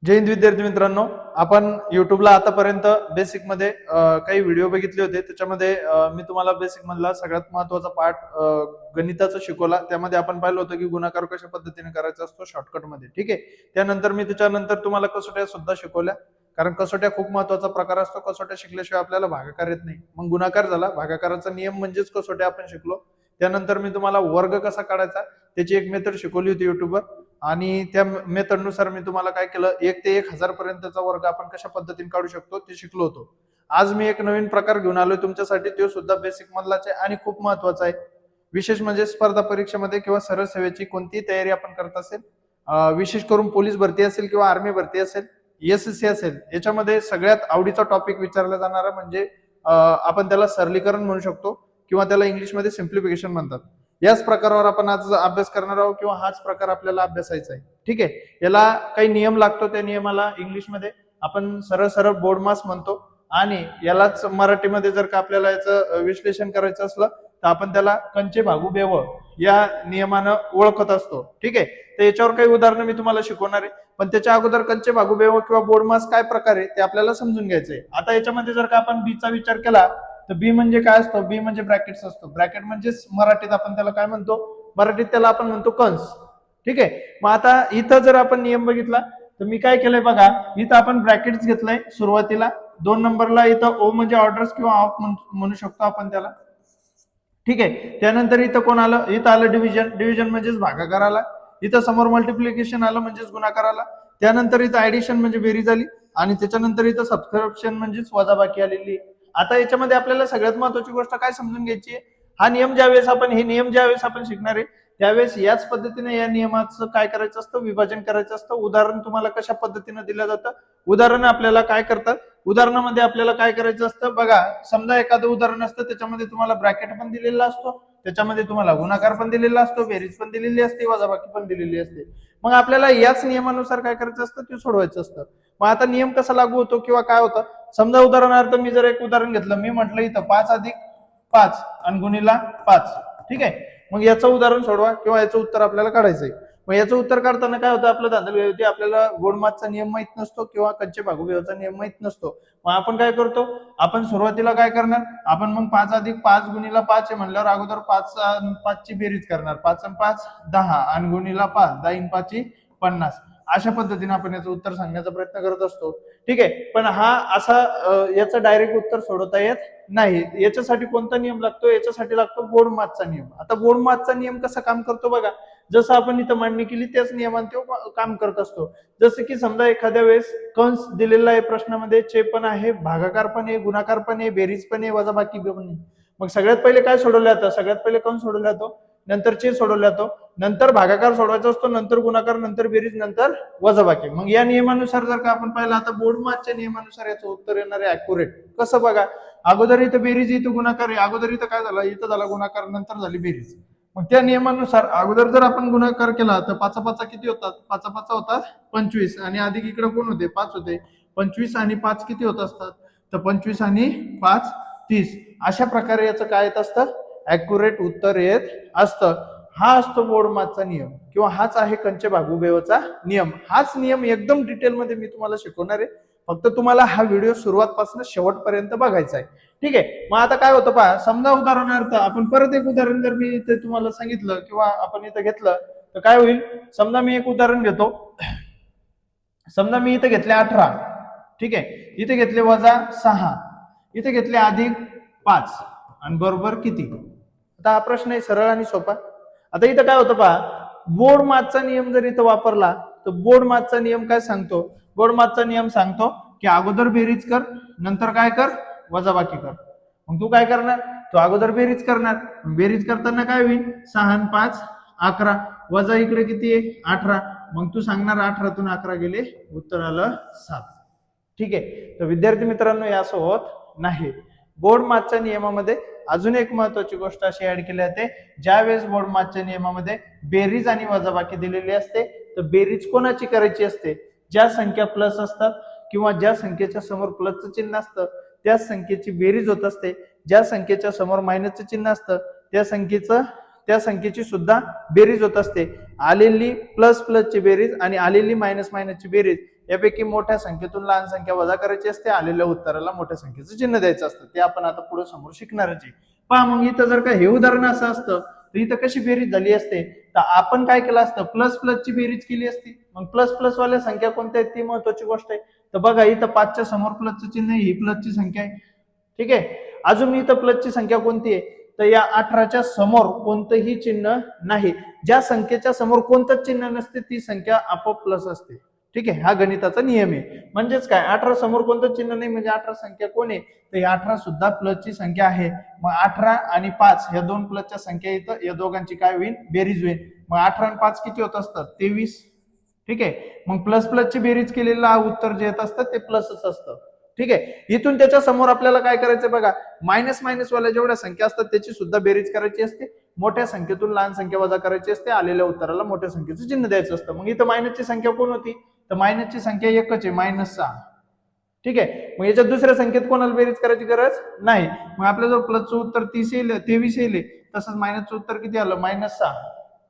जय हिंद विद्यार्थी मित्रांनो. आपण युट्यूबला आतापर्यंत बेसिक मध्ये काही व्हिडिओ बघितले होते. त्याच्यामध्ये मी तुम्हाला बेसिक मधला सगळ्यात महत्वाचा पार्ट गणिताचा शिकवला. त्यामध्ये आपण पाहिलं होतं की गुणाकार कशा पद्धतीने करायचा असतो शॉर्टकट मध्ये. ठीक आहे. त्यानंतर मी त्याच्यानंतर तुम्हाला कसोट्या सुद्धा शिकवल्या, कारण कसोट्या खूप महत्वाचा प्रकार असतो. कसोट्या शिकल्याशिवाय आपल्याला भागाकार येत नाही. मग गुणाकार झाला, भागाकाराचा नियम म्हणजेच कसोट्या आपण शिकलो. त्यानंतर मी तुम्हाला वर्ग कसा काढायचा त्याची एक मेथड शिकवली होती युट्यूबवर, आणि त्या मेथडनुसार मी तुम्हाला काय केलं, 1 ते 1000 पर्यंतचा वर्ग आपण कशा पद्धतीने काढू शकतो ते शिकलो होतो. आज मी एक नवीन प्रकार घेऊन आलोय तुमच्यासाठी. तो सुद्धा बेसिक मधलाच आहे आणि खूप महत्वाचा आहे. विशेष म्हणजे स्पर्धा परीक्षेमध्ये किंवा सरळ सेवेची कोणतीही तयारी आपण करत असेल, विशेष करून पोलीस भरती असेल किंवा आर्मी भरती असेल, एसएससी असेल, याच्यामध्ये सगळ्यात आवडीचा टॉपिक विचारला जाणारा म्हणजे आपण त्याला सरलीकरण म्हणू शकतो किंवा त्याला इंग्लिशमध्ये सिम्प्लिफिकेशन म्हणतात. याच प्रकारावर आपण आज अभ्यास करणार आहोत किंवा हाच प्रकार आपल्याला अभ्यासायचा आहे. ठीक आहे. याला काही नियम लागतो. त्या नियमाला इंग्लिशमध्ये आपण सरळ सरळ बोर्ड मास म्हणतो, आणि यालाच मराठीमध्ये जर का आपल्याला याचं विश्लेषण करायचं असलं तर आपण त्याला कंचे भागू बेव या नियमानं ओळखत असतो. ठीक आहे. तर याच्यावर काही उदाहरणं मी तुम्हाला शिकवणार आहे, पण त्याच्या अगोदर कंचे भागू बेव किंवा बोर्ड मास काय प्रकार आहे ते आपल्याला समजून घ्यायचंय. आता याच्यामध्ये जर का आपण बीचा विचार केला तर बी म्हणजे काय असतो? बी म्हणजे ब्रॅकेट्स असतो. ब्रॅकेट म्हणजे मराठीत आपण त्याला काय म्हणतो? मराठीत त्याला आपण म्हणतो कंस. ठीक आहे. मग आता इथं जर आपण नियम बघितला तर मी काय केलंय बघा, इथं आपण ब्रॅकेट्स घेतलंय सुरुवातीला. 2 नंबरला इथं ओ म्हणजे ऑर्डर्स किंवा ऑफ म्हणू शकतो आपण त्याला. ठीक आहे. त्यानंतर इथं कोण आलं? इथं आलं डिव्हिजन. डिव्हिजन म्हणजेच भागाकार आला. इथं समोर मल्टिप्लिकेशन आलं म्हणजेच गुणाकार आला. त्यानंतर इथं ऍडिशन म्हणजे बेरीज आली, आणि त्याच्यानंतर इथं सबट्रॅक्शन म्हणजेच वजाबाकी आलेली. आता याच्यामध्ये आपल्याला सगळ्यात महत्वाची गोष्ट काय समजून घ्यायची आहे, हा नियम ज्यावेळेस आपण शिकणार आहे त्यावेळेस याच पद्धतीने या नियमाचं काय करायचं असतं? विभाजन करायचं असतं. उदाहरण तुम्हाला कशा पद्धतीने दिलं जातं? उदाहरण आपल्याला काय करतात? उदाहरणामध्ये आपल्याला काय करायचं असतं बघा. समजा एखादं उदाहरण असतं, त्याच्यामध्ये तुम्हाला ब्रॅकेट पण दिलेला असतो, त्याच्यामध्ये तुम्हाला गुणाकार पण दिलेला असतो, बेरीज पण दिलेली असते, वजाबाकी पण दिलेली असते. मग आपल्याला याच नियमानुसार काय करायचं असतं? ते सोडवायचं असतं. मग आता नियम कसा लागू होतो किंवा काय होतं? समजा उदाहरणार्थ मी जर एक उदाहरण घेतलं, मी म्हटलं इथं 5 अधिक 5 आणि गुणिला 5. ठीक आहे. मग याचं उदाहरण सोडवा किंवा याचं उत्तर आपल्याला काढायचंय. मग याचं उत्तर काढताना काय होतं? आपलं धांदल होती, आपल्याला गोडमातचा नियम माहित नसतो किंवा कंचे भागुबेवचा नियम माहित नसतो. मग आपण काय करतो? आपण सुरुवातीला काय करणार? आपण मग 5 अधिक 5 गुणिला 5 आहे म्हणल्यावर अगोदर 5 ची बेरीज करणार. 5 आणि 5 10 आणि गुणिला 5 10 आणि 5 50. अशा पद्धतीने आपण याचं उत्तर सांगण्याचा प्रयत्न करत असतो. ठीक आहे. पण हा असा याचं डायरेक्ट उत्तर सोडवता येत नाही. याच्यासाठी कोणता नियम लागतो? याच्यासाठी लागतो बोर्ड माथचा नियम. आता बोर्ड माथचा नियम कसा काम करतो बघा. जसं आपण इथं मांडणी केली त्याच नियमाने तो काम करत असतो. जसं की समजा एखाद्या वेळेस कंस दिलेला आहे प्रश्नामध्ये, छेद पण आहे, भागाकार पण आहे, गुणाकार पण आहे, बेरीज पण आहे, वजाबाकी पण आहे. मग सगळ्यात पहिले काय सोडवलं जातं? सगळ्यात पहिले कंस सोडवला जातो, नंतर छेद सोडवला जातो, नंतर भागाकार सोडवायचा असतो, नंतर गुणाकार, नंतर बेरीज, नंतर वजाबाकी. मग या नियमानुसार जर का आपण पाहिलं, आता बोर्ड माथच्या नियमानुसार याचं उत्तर येणार आहे अॅक्युरेट. कसं बघा, अगोदर इथं बेरीज, इथं गुणाकार आहे, अगोदर इथं काय झालं? इथं झाला गुणाकार, नंतर झाली बेरीज. मग त्या नियमानुसार अगोदर जर आपण गुणाकार केला तर 5 5 किती होतात? 5 5 होतात 25, आणि अधिक इकडे कोण होते? 5 होते. 25 आणि 5 किती होत असतात? तर 25 आणि 5 30. अशा प्रकारे याचं काय येत असतं? अॅक्युरेट उत्तर येत असतं. हा असतो बोर्ड माथचा नियम किंवा हाच आहे कंचे भागुबेवचा नियम. हाच नियम एकदम डिटेलमध्ये मी तुम्हाला शिकवणार आहे. फक्त तुम्हाला हा व्हिडिओ सुरुवातपासून शेवटपर्यंत बघायचा आहे. ठीक आहे. मग आता काय होतं पहा, समजा उदाहरणार्थ आपण परत एक उदाहरण जर मी इथे तुम्हाला सांगितलं किंवा आपण इथं घेतलं तर काय होईल? समजा मी एक उदाहरण घेतो. समजा मी इथे घेतले 18. ठीक आहे. इथे घेतले -6, इथे घेतले +5 आणि बरोबर किती? आता हा प्रश्न आहे सरळ आणि सोपा. आता इथं काय होतं पहा, बोर्ड माथचा नियम जर इथं वापरला तर बोर्ड माथचा नियम काय सांगतो? बोर्ड माथचा नियम सांगतो की अगोदर बेरीज कर, नंतर काय कर? वजाबाकी कर. मग तू काय करणार? तू अगोदर बेरीज करणार. बेरीज करताना काय होईल? 6 आणि 5 11, वजा इकडे किती आहे? 18. मग तू सांगणार 18तून 11 गेले, उत्तर आलं 7. ठीक आहे. तर विद्यार्थी मित्रांनो, हे असं होत नाही. बोर्ड माथच्या नियमामध्ये अजून एक महत्वाची गोष्ट अशी ऍड केली जाते, ज्या वेळेस बोर्ड माथच्या नियमामध्ये बेरीज आणि वजाबाकी दिलेली असते तर बेरीज कोणाची करायची असते? ज्या संख्या प्लस असतात किंवा ज्या संख्येच्या समोर प्लसचं चिन्ह असतं त्या संख्येची बेरीज होत असते. ज्या संख्येच्या समोर मायनसचं चिन्ह असतं त्या संख्येची सुद्धा बेरीज होत असते. आलेली प्लस प्लसची बेरीज आणि आलेली मायनस मायनसची बेरीज यापैकी मोठ्या संख्येतून लहान संख्या वजा करायची असते, आलेल्या उत्तराला मोठ्या संख्येचं चिन्ह द्यायचं असतं. ते आपण आता पुढे समोर शिकणारच आहे. पहा मग इथं जर का हे उदाहरण असं असतं तर इथं कशी बेरीज झाली असते, तर आपण काय केलं असतं, प्लस प्लसची बेरीज केली असती. मग प्लस प्लस वाल्या संख्या कोणत्या आहेत ती महत्वाची गोष्ट आहे. तर बघा इथं 5च्या समोर प्लसचं चिन्ह आहे, ही प्लसची संख्या आहे. ठीक आहे. अजून इथं प्लसची संख्या कोणती आहे, तर या 18च्या समोर कोणतंही चिन्ह नाही. ज्या संख्येच्या समोर कोणतंच चिन्ह नसते ती संख्या आपोआप प्लस असते. ठीक आहे. हा गणिताचा नियम आहे. म्हणजेच काय, 18 समोर कोणतं चिन्ह नाही म्हणजे 18 संख्या कोण आहे, तर 18 सुद्धा प्लसची संख्या आहे. मग 18 आणि 5 या दोन प्लसच्या संख्या इथं या दोघांची काय होईल, बेरीज होईल. मग 18 आणि 5 किती होत असतात, 23. ठीक आहे. मग प्लस प्लसची बेरीज केलेलं उत्तर जे येत असतं ते प्लसच असतं. ठीक आहे. इथून त्याच्या समोर आपल्याला काय करायचं बघा, मायनस मायनस वाल्या जेवढ्या संख्या असतात त्याची सुद्धा बेरीज करायची असते. मोठ्या संख्येतून लहान संख्या वजा करायची असते, आलेल्या उत्तराला मोठ्या संख्येचं चिन्ह द्यायचं असतं. मग इथं मायनसची संख्या कोण होती, तर मायनसची संख्या एकच आहे, -6. ठीक आहे. मग याच्यात दुसऱ्या संख्येत कोणाला बेरीज करायची गरज नाही. मग आपल्या जर प्लसचं उत्तर 30 येईल, 23 येईल, तसंच मायनसचं उत्तर किती आलं, -6.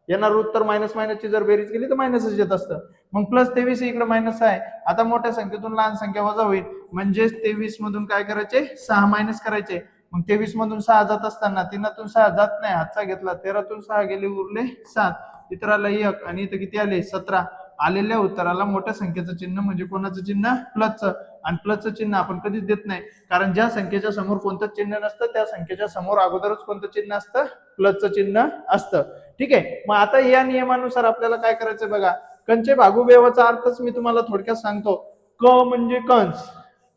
येणार उत्तर मायनस मायनसची जर बेरीज केली तर मायनसच येत असतं. मग प्लस 23 इकडे मायनस आहे. आता मोठ्या संख्येतून लहान संख्या वजा होईल, म्हणजेच 23 मधून काय करायचे, 6 मायनस करायचे. मग 23 मधून 6 जात असताना 3तून 6 जात नाही, हातचा घेतला, 13तून 6 गेले, उरले 7. इतर आला 1 आणि इथं किती आले, 17. आलेल्या उत्तराला मोठ्या संख्येचं चिन्ह म्हणजे कोणाचं चिन्ह, प्लसचं. आणि प्लसचं चिन्ह आपण कधीच देत नाही, कारण ज्या संख्येच्या समोर कोणतं चिन्ह नसतं त्या संख्येच्या समोर अगोदरच कोणतं चिन्ह असतं, प्लसचं चिन्ह असतं. ठीक आहे. मग आता या नियमानुसार आपल्याला काय करायचं बघा, कंचे भागुबेवाचा अर्थच मी तुम्हाला थोडक्यात सांगतो. क म्हणजे कंस.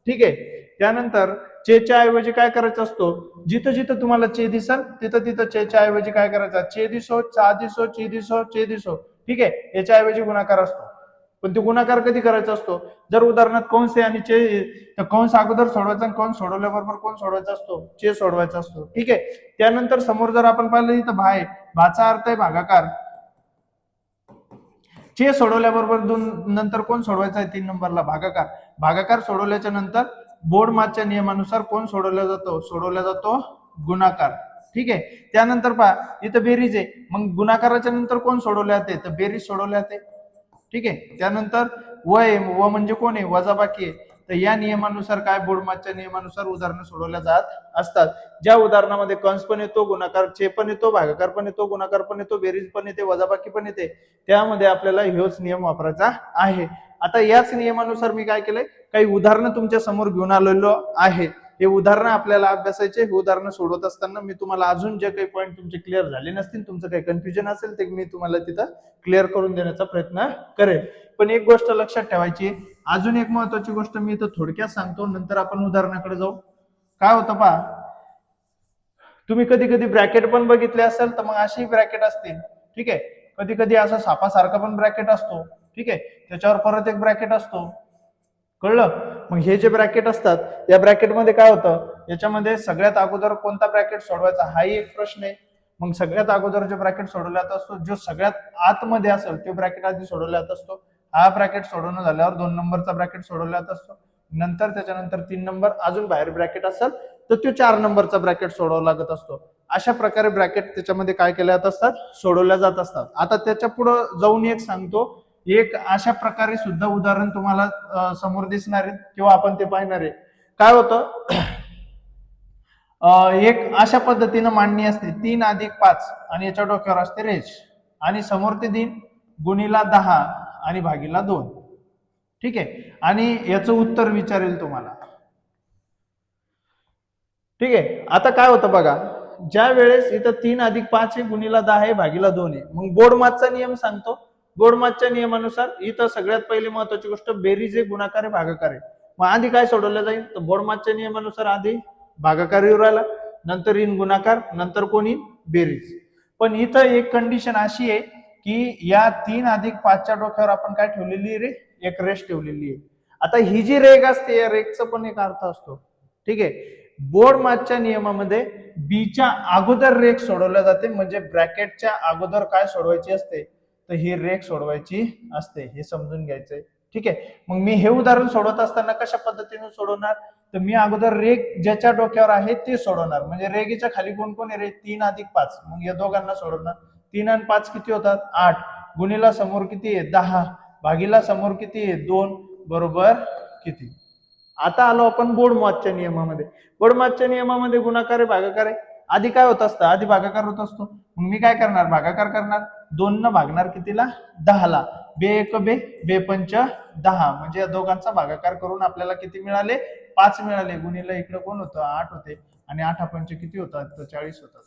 ठीक आहे. त्यानंतर चेच्या ऐवजी काय करायचं असतो, जिथं जिथं तुम्हाला चे दिसल तिथं तिथं चेच्या ऐवजी काय करायचं, चे दिसो, चा दिसो, ची दिसो, चे दिसो. ठीक आहे. याच्या ऐवजी गुणाकार असतो. पण तो गुणाकार कधी करायचा असतो, जर उदाहरणात कंस आहे आणि चे, तर कंस अगोदर सोडवायचा आणि कंस सोडवल्याबरोबर कोण सोडवायचा असतो, चे सोडवायचा असतो. ठीक आहे. त्यानंतर समोर जर आपण पाहिलं इथं भा आहे, भाचा अर्थ आहे भागाकार. चे सोडवल्याबरोबर नंतर कोण सोडवायचा आहे, 3 नंबरला भागाकार. भागाकार सोडवल्याच्या नंतर बोर्ड मार्कच्या नियमानुसार कोण सोडवला जातो, सोडवला जातो गुणाकार. ठीक आहे. त्यानंतर पहा इथं बेरीज आहे, मग गुणाकाराच्या नंतर कोण सोडवले जाते, तर बेरीज सोडवले जाते. ठीक आहे. त्यानंतर व म्हणजे कोण आहे, वजाबाकी आहे. तर या नियमानुसार काय, बोर्ड मार्कच्या नियमानुसार उदाहरणं सोडवल्या जात असतात. ज्या उदाहरणामध्ये कंस पण येतो, गुणाकार चे पण येतो, भागाकार पण येतो, गुणाकार पण येतो, बेरीज पण येते, वजाबाकी पण येते, त्यामध्ये आपल्याला हेच नियम वापरायचा आहे. आता याच नियमानुसार मी काय केलंय, काही उदाहरणं तुमच्या समोर घेऊन आलेलो आहे. हे उदाहरणं आपल्याला अभ्यासायचे. हे उदाहरणं सोडवत असताना मी तुम्हाला अजून जे काही पॉईंट तुमचे क्लिअर झाले नसतील, तुमचं काही कन्फ्युजन असेल ते मी तुम्हाला तिथं क्लिअर करून देण्याचा प्रयत्न करेल. पण एक गोष्ट लक्षात ठेवायची, अजून एक महत्वाची गोष्ट मी इथं थोडक्यात सांगतो, नंतर आपण उदाहरणाकडे जाऊ. काय होतं पहा, तुम्ही कधी कधी ब्रॅकेट पण बघितले असेल, तर मग अशी ब्रॅकेट असतील. ठीक आहे. कधी कधी असं सापासारखा पण ब्रॅकेट असतो. ठीक आहे. त्याच्यावर परत एक ब्रॅकेट असतो. कळलं. मग हे जे ब्रॅकेट असतात, या ब्रॅकेटमध्ये काय होतं, याच्यामध्ये सगळ्यात अगोदर कोणता ब्रॅकेट सोडवायचा हाही एक प्रश्न आहे. मग सगळ्यात अगोदर जो ब्रॅकेट सोडवल्यात असतो, जो सगळ्यात आतमध्ये असेल तो ब्रॅकेट आधी सोडवल्यात असतो. हा ब्रॅकेट सोडवणं झाल्यावर 2 नंबरचा ब्रॅकेट सोडवल्यात असतो. नंतर त्याच्यानंतर 3 नंबर, अजून बाहेर ब्रॅकेट असेल तर तो 4 नंबरचा ब्रॅकेट सोडवावा लागत असतो. अशा प्रकारे ब्रॅकेट त्याच्यामध्ये काय केल्या जात असतात, सोडवल्या जात असतात. आता त्याच्या पुढे जाऊन एक सांगतो, एक अशा प्रकारे सुद्धा उदाहरण तुम्हाला समोर दिसणार आहे किंवा आपण ते पाहणार आहे. काय होतं, एक अशा पद्धतीनं मांडणी असते, 3 अधिक 5 आणि याच्या डोक्यावर असते रेष आणि समोर ते 3 गुणीला 10 आणि भागीला 2. ठीक आहे. आणि याचं उत्तर विचारेल तुम्हाला. ठीक आहे. आता काय होतं बघा, ज्या वेळेस इथं 3 अधिक 5 आहे, गुणीला 10 आहे, भागीला 2 आहे. मग बोर्ड मार्कचा नियम सांगतो. बोर्ड मार्कच्या नियमानुसार इथं सगळ्यात पहिली महत्वाची गोष्ट बेरीज आहे, गुणाकार आहे, भागाकार आहे. मग आधी काय सोडवलं जाईल, तर बोर्ड मार्कच्या नियमानुसार आधी भागाकार येऊ राहिला, नंतर येईन गुणाकार, नंतर कोण येईल, बेरीज. पण इथं एक कंडिशन अशी आहे की या 3 अधिक 5च्या डोक्यावर आपण काय ठेवलेली रे, एक रेष ठेवलेली आहे. आता ही जी रेघ असते, या रेघचा पण एक अर्थ असतो. ठीक आहे. बोर्ड मार्कच्या नियमामध्ये बीच्या अगोदर रेख सोडवल्या जाते, म्हणजे ब्रॅकेटच्या अगोदर काय सोडवायची असते, तर ही रेख सोडवायची असते. हे समजून घ्यायचंय. ठीक आहे. मग मी हे उदाहरण सोडवत असताना कशा पद्धतीने सोडवणार, तर मी अगोदर रेख ज्याच्या डोक्यावर आहे ते सोडवणार. म्हणजे रेघेच्या खाली कोण कोण आहे रे, 3 अधिक 5. मग या दोघांना सोडवणार. 3 आणि 5 किती होतात, 8. गुणीला समोर किती आहे, 10. भागीला समोर किती आहे, 2. बरोबर किती. आता आलो आपण बोर्डमॉसच्या नियमामध्ये. बोर्डमॉसच्या नियमामध्ये गुणाकार आहे भागाकार आहे. आधी काय होत असतं, आधी भागाकार होत असतो. मग मी काय करणार, भागाकार करणार. 2 न भागणार कितीला, 10 ला. बे एक बे, बे पंच 10, म्हणजे या दोघांचा भागाकार करून आपल्याला किती मिळाले, 5 मिळाले. गुणिले इकडे कोण होतं, 8 होते, आणि 8 पंच किती होतात, तर 40 होतात.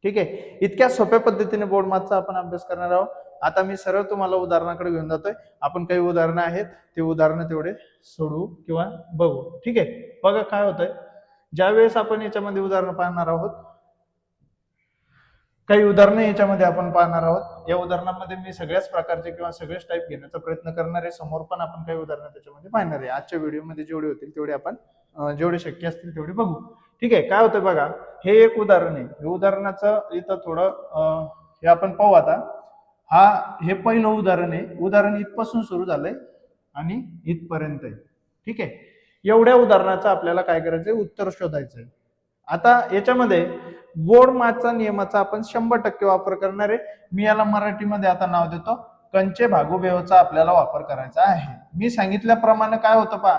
ठीक आहे, इतक्या सोप्या पद्धतीने बोर्डमॉसचा आपण अभ्यास करणार आहोत. आता मी सरळ तुम्हाला उदाहरणाकडे घेऊन जातोय. आपण काही उदाहरणं आहेत, ते उदाहरणं तेवढे सोडवू किंवा बघू. ठीक आहे, बघा काय होतंय. ज्यावेळेस आपण याच्यामध्ये उदाहरणं पाहणार आहोत, काही उदाहरणं याच्यामध्ये आपण पाहणार आहोत. या उदाहरणामध्ये मी सगळ्याच प्रकारचे किंवा सगळेच टाईप घेण्याचा प्रयत्न करणार आहे. समोर पण आपण काही उदाहरणं त्याच्यामध्ये पाहणार आहे. आजच्या व्हिडिओमध्ये जेवढे होतील तेवढे आपण जेवढे शक्य असतील तेवढे बघू. ठीक आहे, काय होतं बघा, हे एक उदाहरण आहे. हे उदाहरणाचं इथं थोडं हे आपण पाहू आता. हे पहिलं उदाहरण आहे. उदाहरण इथपासून सुरू झालंय आणि इथपर्यंत आहे. ठीक आहे, एवढ्या उदाहरणाचं आपल्याला काय करायचंय, उत्तर शोधायचंय. आता याच्यामध्ये बोर्डमॉसचा नियमाचा आपण 100% वापर करणार आहे. मी याला मराठीमध्ये आता नाव देतो, कंचे भागुभेवचा आपल्याला वापर करायचा आहे. मी सांगितल्याप्रमाणे काय होतं पहा,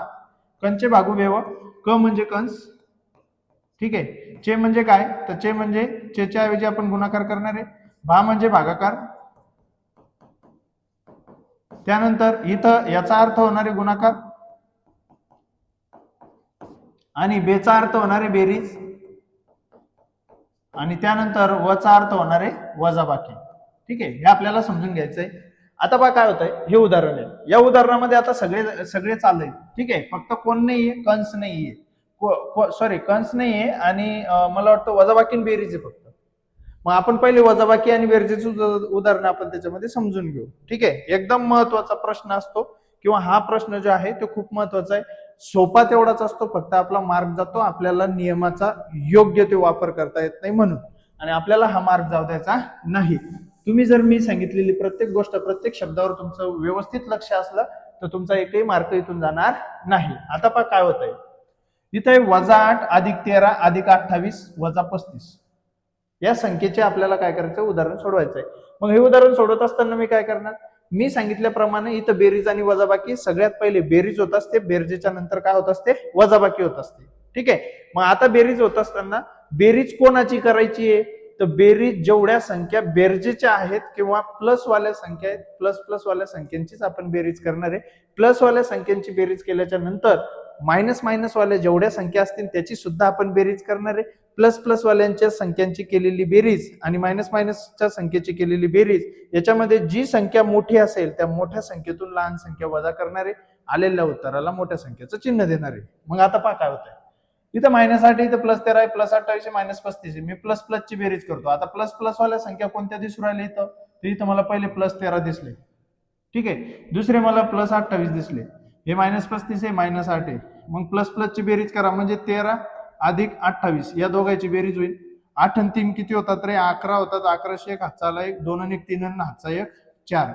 कंचे भागुभेव. क म्हणजे कंस, ठीक आहे. चे म्हणजे काय, तर चे म्हणजे चेच्या ऐवजी आपण गुणाकार करणार आहे. भा म्हणजे भागाकार. त्यानंतर इथं याचा अर्थ होणारे गुणाकार, आणि बेचा अर्थ होणारे बेरीज, आणि त्यानंतर वचा अर्थ होणारे वजाबाकी. ठीक आहे, हे आपल्याला समजून घ्यायचंय. आता बघा काय होतंय, हे उदाहरण आहे. या उदाहरणामध्ये आता सगळे चालू आहे. ठीक आहे, फक्त कोण नाहीये, कंस नाहीये, सॉरी कंस नाहीये, आणि मला वाटतं वजाबाकी आणि बेरीज आहे फक्त. मग आपण पहिले वजाबाकी आणि बेरजेचं उदाहरण आपण त्याच्यामध्ये समजून घेऊ. ठीक आहे, एकदम महत्वाचा प्रश्न असतो, किंवा हा प्रश्न जो आहे तो खूप महत्वाचा आहे. सोपा तेवढाच असतो, फक्त आपला मार्क जातो, आपल्याला नियमाचा योग्य ते वापर करता येत नाही म्हणून, आणि आपल्याला हा मार्क जाऊ द्यायचा नाही. तुम्ही जर मी सांगितलेली प्रत्येक गोष्ट, प्रत्येक शब्दावर तुमचं व्यवस्थित लक्ष असलं तर तुमचा एकही मार्क इथून जाणार नाही. आता पहा काय होत आहे, इथे -8 अधिक 13 अधिक 28 वजा 35 या संख्येचे आपल्याला काय करायचं, उदाहरण सोडवायचं आहे. मग हे उदाहरण सोडवत असताना मी काय करणार, मी सांगितल्याप्रमाणे इथं बेरीज आणि वजाबाकी, सगळ्यात पहिले बेरीज होत असते, बेरजेच्या नंतर काय होत असते, वजाबाकी होत असते. ठीक आहे, मग आता बेरीज होत असताना बेरीज कोणाची करायची आहे, तर बेरीज जेवढ्या संख्या बेरजेच्या आहेत किंवा प्लस वाल्या संख्या आहेत, प्लस वाल्या संख्यांचीच आपण बेरीज करणार आहे. प्लस वाल्या संख्यांची बेरीज केल्याच्या नंतर मायनस वाल्या जेवढ्या संख्या असतील त्याची सुद्धा आपण बेरीज करणार आहे. प्लस वाल्यांच्या संख्यांची केलेली बेरीज आणि मायनसच्या संख्येची केलेली बेरीज, याच्यामध्ये जी संख्या मोठी असेल त्या मोठ्या संख्येतून लहान संख्या वजा करणारे, आलेल्या उत्तराला मोठ्या संख्येचं चिन्ह देणारे. मग आता पहा काय होतंय, इथं -8 इथं +13 आहे, +28 -35 आहे. मी प्लसची बेरीज करतो. आता प्लस वाल्या संख्या कोणत्या दिसू राहिल्या इथं, तर इथं मला पहिले +13 दिसले. ठीक आहे, दुसरे मला +28 दिसले. हे -35 आहे, -8 आहे. मग प्लसची बेरीज करा, म्हणजे 13 अधिक 28 या दोघांची बेरीज होईल. 8 आणि 3 किती होतात रे, 11 होतात. 11 1 हातचा आला 1, 2 आणि 1 3 आणि हातचा 1 4.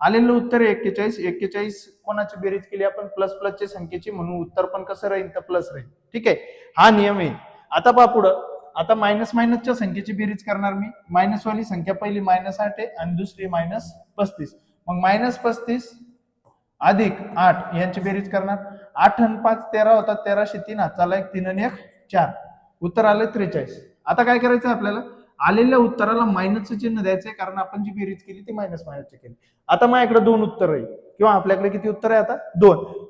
आलेलं उत्तर 41. 41 कोणाची बेरीज केली आपण, प्लसची संख्येची, म्हणून उत्तर पण कसं राहील, तर प्लस राहील. ठीक आहे, हा नियम आहे. आता पहा पुढं, आता मायनसच्या संख्येची बेरीज करणार मी. मायनसवाली संख्या पहिली -8 आहे आणि दुसरी -35. मग -35 अधिक 8 यांची बेरीज करणार. 8 आणि 5 13 होतात. 13 3 हातचा आला 1, 3 आणि 1 4. उत्तर आलं 43. आता काय करायचं आपल्याला, आलेल्या उत्तराला मायनसचं चिन्ह द्यायचंय, कारण आपण जी बेरीज केली ती मायनसची केली. आता माझ्याकडे 2 उत्तर आहे, किंवा आपल्याकडे किती उत्तर आहे आता,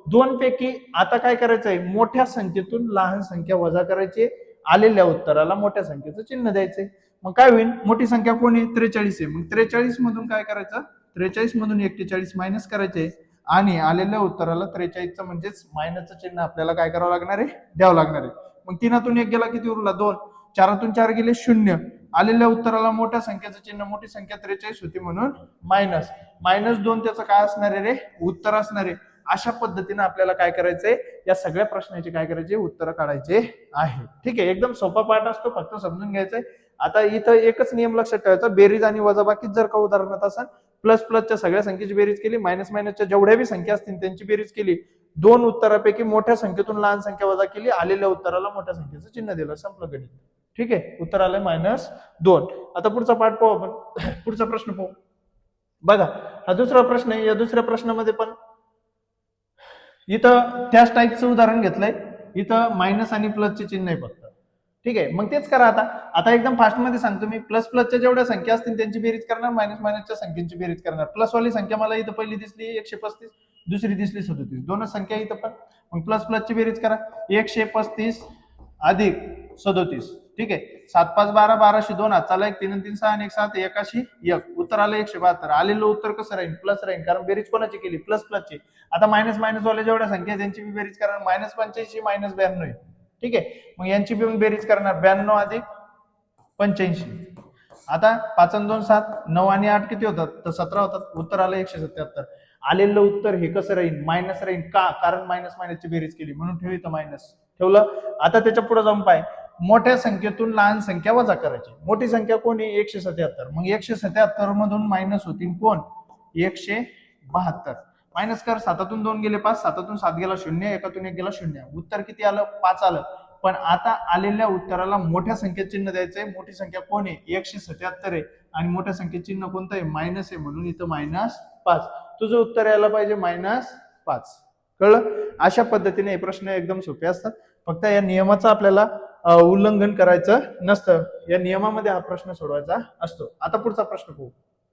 2 पैकी आता काय करायचंय, मोठ्या संख्येतून लहान संख्या वजा करायची, आलेल्या उत्तराला मोठ्या संख्येचं चिन्ह द्यायचंय. मग काय होईल, मोठी संख्या कोणी, 43 आहे. मग 43 मधून काय करायचं, 43 मधून 41 मायनस करायचे, आणि आलेल्या उत्तराला 43चं म्हणजेच मायनसचं चिन्ह आपल्याला काय करावं लागणार आहे, द्यावं लागणार आहे. मग 3तून 1 गेला, किती उरला, 2. 4तून 4 गेले 0. आलेल्या उत्तराला मोठ्या संख्येचं चिन्ह, मोठी संख्या 43 होती म्हणून -2 त्याचं काय असणार आहे रे, उत्तर असणार आहे. अशा पद्धतीने आपल्याला काय करायचंय, या सगळ्या प्रश्नाचे काय करायचे, उत्तर काढायचे आहे. ठीक आहे, एकदम सोपा पाठ असतो, फक्त समजून घ्यायचंय. आता इथं एकच नियम लक्षात ठेवायचा, बेरीज आणि वजाबाकी जर का उदाहरणात असेल, प्लसच्या सगळ्या संख्येची बेरीज केली, मायनसच्या जेवढ्या बी संख्या असतील त्यांची बेरीज केली, 2 उत्तरापैकी मोठ्या संख्येतून लहान संख्या वजा केली, आलेल्या उत्तराला मोठ्या संख्येचं चिन्ह दिलं, संपलं गणित. ठीक आहे, उत्तर आलंय -2. आता पुढचा पाठ पाहू आपण. पुढचा प्रश्न पाहू बघा, हा दुसरा प्रश्न आहे. या दुसऱ्या प्रश्नामध्ये पण इथं त्याच टाईपचं उदाहरण घेतलंय, इथं मायनस आणि प्लसचे चिन्ह आहे फक्त. ठीक आहे, मग तेच करा आता. आता एकदम फास्ट मध्ये सांगतो मी, प्लस प्लसच्या जेवढ्या संख्या असतील त्यांची बेरीज करणार, मायनस मायनसच्या संख्यांची बेरीज करणार. प्लस वाली संख्या मला इथं पहिली दिसली 135, दुसरी दिसली 37, दोनच संख्या इथं पण. मग प्लस प्लसची बेरीज करा, 135 अधिक 37. ठीक आहे, 7 5 12, 12 2 हात चाला, 1 3 3 6 आणि 1 7, 81 1. उत्तर आलं 172. आलेलं उत्तर कसं राहील? प्लस राहील, कारण बेरीज कोणाची केली? प्लस प्लसची. आता मायनस मायनस वाले जेवढ्या संख्या आहे त्यांची बेरीज करणार, मायनस 85 मायनस 92 आहे. ठीक आहे, मग यांची पण बेरीज करणार, 92 अधिक 85. आता 5 आणि 2 7, 9 आणि 8 किती होतात? तर 17 होतात. उत्तर आलं 177. आलेलं उत्तर हे कसं राहील? मायनस राहील. का? कारण मायनस मायनसची बेरीज केली म्हणून ठेव इथं मायनस ठेवलं. आता त्याच्या पुढे जाऊन पाय, मोठ्या संख्येतून लहान संख्या वजा करायची. मोठी संख्या कोणी? 177. मग 177 मधून मायनस होतील कोण? 172. मायनस कर, 7तून 2 गेले 5, 7तून 7 गेला 0, 1तून 1 गेला 0. उत्तर किती आलं? 5 आलं. पण आता आलेल्या उत्तराला मोठ्या संख्येत चिन्ह द्यायचंय. मोठी संख्या कोण आहे? 177 आहे, आणि मोठ्या संख्येत चिन्ह कोणतं आहे? मायनस आहे, म्हणून इथं -5. तुझं उत्तर यायला पाहिजे -5. कळलं? अशा पद्धतीने हे प्रश्न एकदम सोपे असतात. फक्त या नियमाचं आपल्याला उल्लंघन करायचं नसतं. या नियमामध्ये हा प्रश्न सोडवायचा असतो. आता पुढचा प्रश्न पाहू.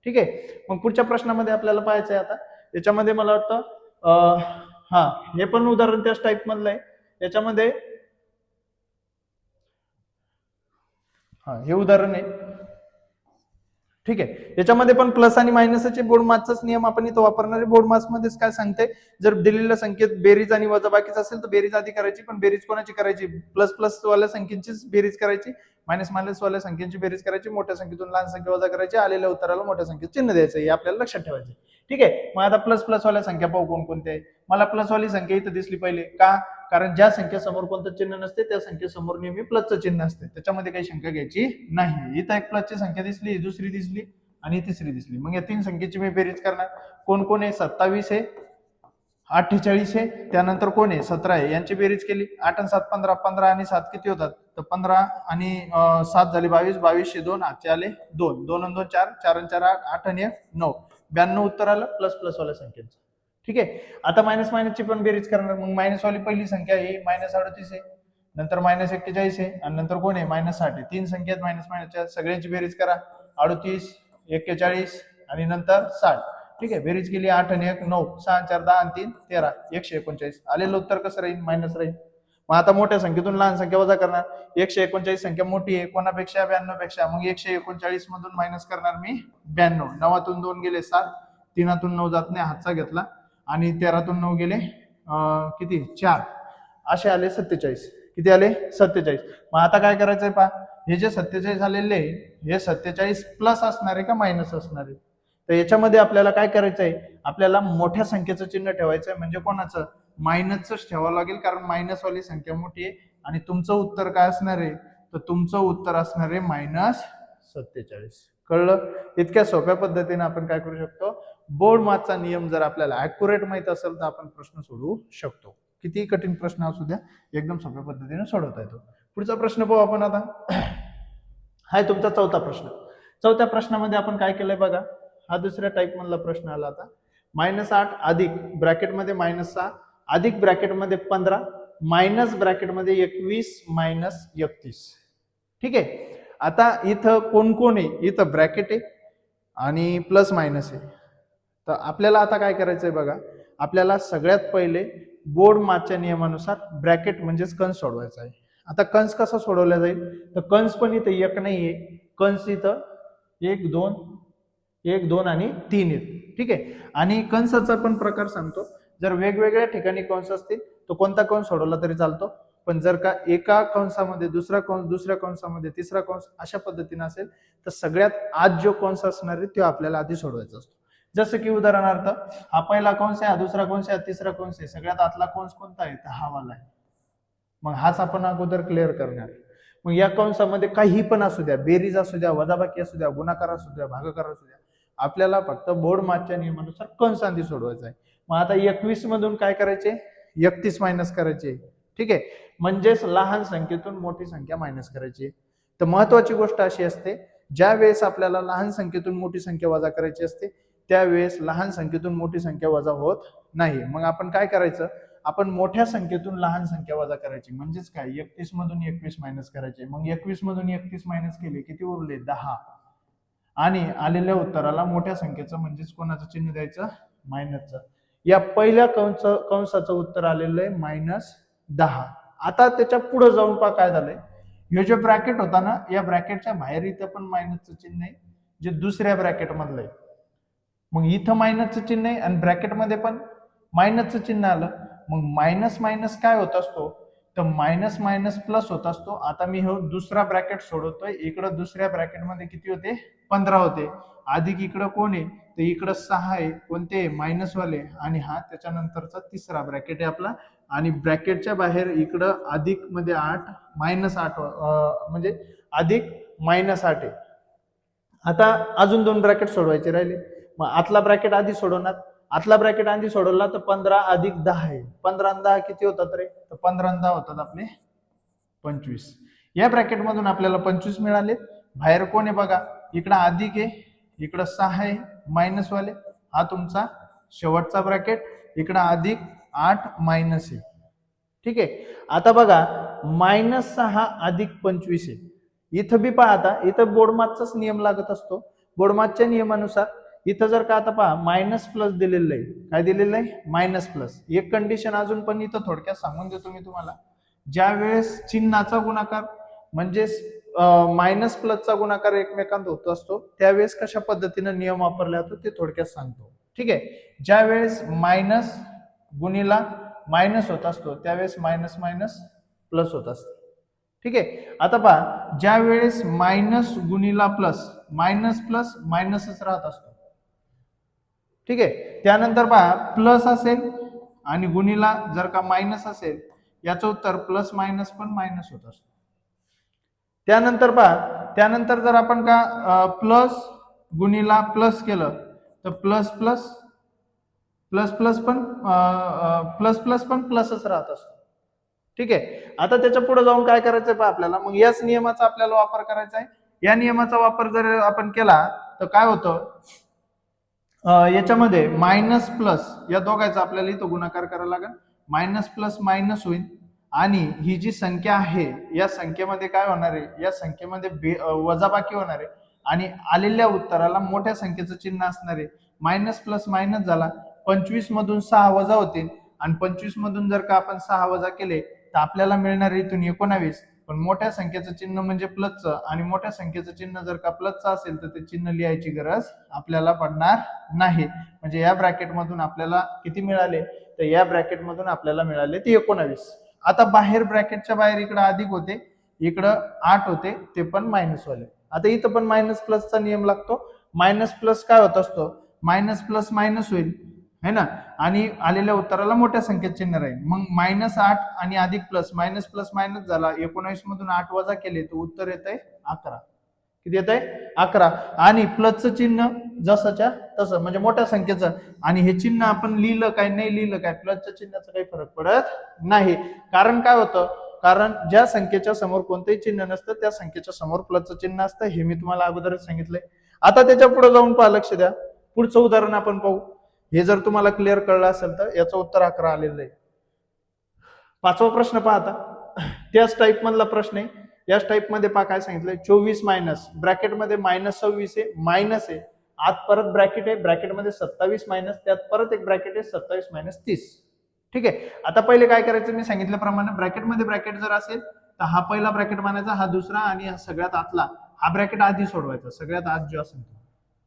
ठीक आहे, मग पुढच्या प्रश्नामध्ये आपल्याला पाहायचंय आता. याच्यामध्ये मला वाटतं हे पण उदाहरण त्याच टाईप मधलं आहे. याच्यामध्ये हे उदाहरण आहे. ठीक आहे, याच्यामध्ये पण प्लस आणि मायनसचे बोर्ड मार्क्सचाच नियम आपण इथं वापरणार आहे. बोर्ड मार्क्स मध्येच काय सांगते, जर दिलेल्या संख्येत बेरीज आणि वजाबाकीच असेल तर बेरीज आधी करायची, पण बेरीज कोणाची करायची? प्लस प्लस वाल्या संख्येचीच बेरीज करायची, मायनस मायनस वाल्या संख्येची बेरीज करायची, मोठ्या संख्येतून लहान संख्या वजा करायची, आलेल्या उत्तराला मोठ्या संख्येत चिन्ह द्यायचं, हे आपल्याला लक्षात ठेवायचं. ठीक आहे, मग आता प्लस प्लस वाल्या संख्या पाहू कोणकोणत्या आहे. मला प्लस वाली संख्या इथं दिसली पहिले. का? कारण ज्या संख्येसमोर कोणतं चिन्ह नसते त्या संख्येसमोर नेहमी प्लसचं चिन्ह असते, त्याच्यामध्ये काही शंका घ्यायची नाही. इथं एक प्लसची संख्या दिसली, दुसरी दिसली आणि तिसरी दिसली. मग या तीन संख्येची मी बेरीज करणार. कोण कोण आहे? 27 आहे, 48 आहे, त्यानंतर कोण आहे? 17 आहे. यांची बेरीज केली, 8 आणि 7 15, 15 आणि 7 किती होतात? तर 15 आणि 7 झाले 22, 22 2 आजचे आले 2, 2 आणि 2 4, 4 आणि 4 8, 8 आणि 1 9, 92 उत्तर आलं प्लस प्लस वाल्या संख्येचं. ठीक आहे, आता मायनस मायनसची पण बेरीज करणार. मग मायनस वाली पहिली संख्या आहे -38 आहे, नंतर -41 आहे, आणि नंतर कोण आहे? -60 आहे. तीन संख्या मायनस मायनसच्या, सगळ्यांची बेरीज करा. 38, 41 आणि नंतर 60. ठीक आहे, बेरीज केली, 8 आणि 1 9, 6 आणि 4 10 आणि 3 13, 139. आलेलं उत्तर कसं राहील? मायनस राहील. मग आता मोठ्या संख्येतून लहान संख्या वजा करणार. 139 संख्या मोठी आहे कोणापेक्षा? 92 पेक्षा. मग 139 मधून मायनस करणार मी 92. 9तून 2 गेले 7, 3तून 9 जात नाही, हातचा घेतला, आणि 13तून 9 गेले किती? 4, असे आले 47. किती आले? 47. मग आता काय करायचंय पहा, हे जे 47 आलेले हे 47 प्लस असणार आहे का मायनस असणार आहे? तर याच्यामध्ये आपल्याला काय करायचंय? आपल्याला मोठ्या संख्येचं चिन्ह ठेवायचंय, म्हणजे कोणाचं? मायनसच ठेवावं लागेल, कारण मायनस वाली संख्या मोठी आहे. आणि तुमचं उत्तर काय असणार आहे? तर तुमचं उत्तर असणार आहे -47. कळलं? इतक्या सोप्या पद्धतीने आपण काय करू शकतो? बोर्ड मार्क्सचा नियम जर आपल्याला ऍक्युरेट माहित असेल तर आपण प्रश्न सोडवू शकतो. किती कठीण प्रश्न असू द्या, एकदम सोप्या पद्धतीने सोडवता येतो. पुढचा प्रश्न पाहू आपण आता. हा तुमचा चौथा प्रश्न. चौथ्या प्रश्नामध्ये आपण काय केलंय बघा. हा दुसऱ्या टाईप मधला प्रश्न आला आता. -8 अधिक ब्रॅकेटमध्ये -6 अधिक ब्रॅकेटमध्ये 15 मायनस ब्रॅकेटमध्ये 21 मायनस 31. ठीक आहे, आता इथं कोण कोण आहे? इथं ब्रॅकेट आहे आणि प्लस मायनस आहे. तर आपल्याला आता काय करायचंय बघा, आपल्याला सगळ्यात पहिले बोर्ड मार्क्सच्या नियमानुसार ब्रॅकेट म्हणजेच कंस सोडवायचा आहे. आता कंस कसा सोडवला जाईल? तर कंस पण इथं एक नाहीये, कंस इथं 1 2 1 2 आणि 3 आहेत. ठीक आहे, आणि कंसाचा पण प्रकार सांगतो. जर वेगवेगळ्या ठिकाणी कंस असतील तर कोणता कंस सोडवला तरी चालतो, पण जर का एका कंसामध्ये दुसरा कंस, दुसऱ्या कंसामध्ये तिसरा कंस, अशा पद्धतीने असेल तर सगळ्यात आज जो कंस असणार आहे तो आपल्याला आधी सोडवायचा असतो. जसं की उदाहरणार्थ, हा पहिला कंस आहे, हा दुसरा कंस आहे, हा तिसरा कंस आहे, सगळ्यात आतला कंस कोणता आहे? तर हा वाला आहे. मग हाच आपण अगोदर क्लिअर करणार. मग या कंसामध्ये काही पण असू द्या, बेरीज असू द्या, वजाबाकी असू द्या, गुणाकार असू द्या, भागाकार असू द्या, आपल्याला फक्त बोर्ड मार्क्सच्या नियमानुसार कंस आधी सोडवायचा आहे. मग आता 21 मधून काय करायचे? 31 मायनस करायचे. ठीक आहे, म्हणजेच लहान संख्येतून मोठी संख्या मायनस करायची. तर महत्वाची गोष्ट अशी असते, ज्या वेळेस आपल्याला लहान संख्येतून मोठी संख्या वजा करायची असते त्यावेळेस लहान संख्येतून मोठी संख्या वजा होत नाही. मग आपण काय करायचं? आपण मोठ्या संख्येतून लहान संख्या वजा करायची, म्हणजेच काय 31 मधून 21 मायनस करायचे. मग 21 मधून 31 मायनस केले, किती उरले 10. आणि आलेल्या उत्तराला मोठ्या संख्येचं म्हणजेच कोणाचं चिन्ह द्यायचं, मायनसचं. या पहिल्या कंसाचं उत्तर आलेलं आहे -10. आता त्याच्या पुढे जाऊन पहा काय झालंय, हे जो ब्रॅकेट होता ना, या ब्रॅकेटच्या बाहेर इथं पण मायनसचं चिन्ह आहे, जे दुसऱ्या ब्रॅकेट मधलं आहे. मग इथं मायनसचं चिन्ह आहे आणि ब्रॅकेटमध्ये पण मायनसचं चिन्ह आलं. मग मायनस मायनस काय होत असतो, तर मायनस मायनस प्लस होत असतो. आता मी हो दुसरा ब्रॅकेट सोडवतोय, इकडं दुसऱ्या ब्रॅकेटमध्ये किती होते, 15 होते. अधिक इकडं कोण आहे, तर इकडं 6 आहे, कोणते, मायनस वाले. आणि हा त्याच्यानंतरचा तिसरा ब्रॅकेट आहे आपला. आणि ब्रॅकेटच्या बाहेर इकडं अधिक मध्ये 8 -8 म्हणजे अधिक -8 आहे. आता अजून 2 ब्रॅकेट सोडवायचे राहिले. मग आतला ब्रॅकेट आधी सोडवणार. आतला ब्रॅकेट आधी सोडवला तर 15 अधिक 10 आहे. 15 आणि 10 किती होतात रे, तर 15 आणि 10 होतात आपले 25. या ब्रॅकेट मधून आपल्याला 25 मिळाले. बाहेर कोण आहे बघा, इकडं अधिक आहे, इकडं 6 आहे मायनस वाले. हा तुमचा शेवटचा ब्रॅकेट. इकडं अधिक 8 मायनस आहे. ठीक आहे. आता बघा -6 अधिक 25 आहे. इथं बी पहा, आता इथं बोर्डमार्कचाच नियम लागत असतो. बोर्डमार्कच्या नियमानुसार इथं जर का आता पहा मायनस प्लस दिलेलं आहे, काय दिलेलं आहे, मायनस प्लस. एक कंडिशन अजून पण इथं थोडक्यात सांगून देतो मी तुम्हाला. ज्या वेळेस चिन्हाचा गुणाकार म्हणजेच मायनस प्लसचा गुणाकार एकमेकांत होत असतो, त्यावेळेस कशा पद्धतीने नियम वापरला जातो ते थोडक्यात सांगतो. ठीक आहे. ज्या वेळेस मायनस गुणिला मायनस होत असतो, त्यावेळेस मायनस मायनस प्लस होत असतो. ठीक आहे. आता पहा, ज्या वेळेस मायनस गुणिला प्लस, मायनस प्लस मायनसच राहत असतो. ठीक आहे. त्यानंतर पहा, प्लस असेल आणि गुणिला जर का मायनस असेल, याचं उत्तर प्लस मायनस पण मायनस होत असतो. त्यानंतर पहा, त्यानंतर जर आपण का प्लस गुणिला प्लस केलं तर प्लस प्लस प्लस प्लस पण प्लस प्लस पण प्लसच राहत असतो. ठीक आहे. आता त्याच्या पुढे जाऊन काय करायचंय पहा आपल्याला, मग याच नियमाचा आपल्याला वापर करायचा आहे. या नियमाचा वापर जर आपण केला तर काय होतं, याच्यामध्ये मायनस प्लस या दोघांचा आपल्याला इथं गुणाकार करायला लागेल. मायनस प्लस मायनस होईल आणि ही जी संख्या आहे या संख्येमध्ये काय होणार आहे, या संख्येमध्ये वजाबाकी होणार आहे आणि आलेल्या उत्तराला मोठ्या संख्येचं चिन्ह असणार आहे. मायनस प्लस मायनस झाला, 25 मधून 6 वजा होतील आणि 25 मधून जर का आपण 6 वजा केले तर आपल्याला मिळणार इथून 19. पण मोठ्या संख्येचं चिन्ह म्हणजे प्लसचं, आणि मोठ्या संख्येचं चिन्ह जर का प्लसचं असेल तर ते चिन्ह लिहायची गरज आपल्याला पडणार नाही. म्हणजे या ब्रॅकेट मधून आपल्याला किती मिळाले, तर या ब्रॅकेट मधून आपल्याला मिळाले ते 19. आता बाहेर ब्रॅकेटच्या बाहेर इकडं अधिक होते, इकडं 8 होते, ते पण मायनस वाले. आता इथं पण मायनस प्लसचा नियम लागतो. मायनस प्लस काय होत असतो, मायनस प्लस मायनस होईल है ना, आणि आलेल्या उत्तराला मोठ्या संख्येत चिन्ह राहील. मग -8 आणि अधिक प्लस, मायनस प्लस मायनस झाला, 19 मधून 8 वजा केले तर उत्तर येत आहे 11. किती येत आहे, 11. आणि प्लसचं चिन्ह जसंच्या तसं, म्हणजे मोठ्या संख्येचं. आणि हे चिन्ह आपण लिहिलं काय नाही लिहिलं काय, प्लसच्या चिन्हाचा काही फरक पडत नाही. कारण काय होतं, कारण ज्या संख्येच्या समोर कोणतेही चिन्ह नसतं त्या संख्येच्या समोर प्लसचं चिन्ह असतं, हे मी तुम्हाला अगोदरच सांगितलंय. आता त्याच्या पुढे जाऊन पहा, लक्ष द्या, पुढचं उदाहरण आपण पाहू. हे जर तुम्हाला क्लिअर कळलं असेल तर याचं उत्तर 11 आलेलं आहे. 5वा प्रश्न पहा. आता त्याच टाईप मधला प्रश्न आहे. याच टाईप मध्ये पहा काय सांगितलंय, 24 मायनस ब्रॅकेटमध्ये -26 आहे, मायनस आहे, आत परत ब्रॅकेट आहे, ब्रॅकेटमध्ये 27 मायनस, त्यात परत एक ब्रॅकेट आहे 27 मायनस 30. ठीक आहे. आता पहिले काय करायचं, मी सांगितल्याप्रमाणे ब्रॅकेटमध्ये ब्रॅकेट जर असेल तर हा पहिला ब्रॅकेट मानायचा, हा दुसरा, आणि सगळ्यात आतला हा ब्रॅकेट आधी सोडवायचा. सगळ्यात आत जो असेल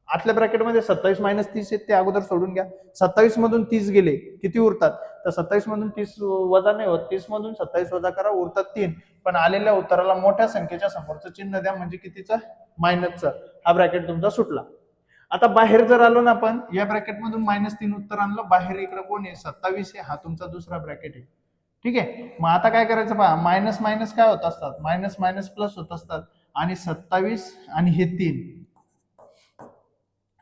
आतल्या ब्रॅकेटमध्ये 27 मायनस 30 आहेत, ते अगोदर सोडून घ्या. 27 मधून 30 गेले, किती उरतात, तर 27 मधून 30 वजा नाही होत, 30 मधून 27 वजा करा, उरतात 3. पण आलेल्या उत्तराला मोठ्या संख्येच्या समोरचं चिन्ह द्या, म्हणजे कितीचं, मायनसचं. हा ब्रॅकेट तुमचा सुटला. आता बाहेर जर आलो ना आपण, या ब्रॅकेट मधून -3 उत्तर आणलं, बाहेर इकडे कोण आहे, 27 आहे, हा तुमचा दुसरा ब्रॅकेट आहे. ठीक आहे. मग आता काय करायचं पहा, मायनस मायनस काय होत असतात, मायनस मायनस प्लस होत असतात. आणि 27 आणि हे 3,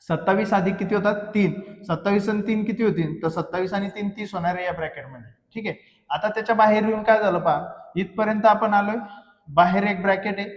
27 अधिक किती होतात, 3. 27 आणि 3 किती होतील, तर 27 आणि 3 30 होणार आहे या ब्रॅकेटमध्ये. ठीक आहे. आता त्याच्या बाहेर येऊन काय झालं पहा, इथपर्यंत आपण आलोय, बाहेर एक ब्रॅकेट आहे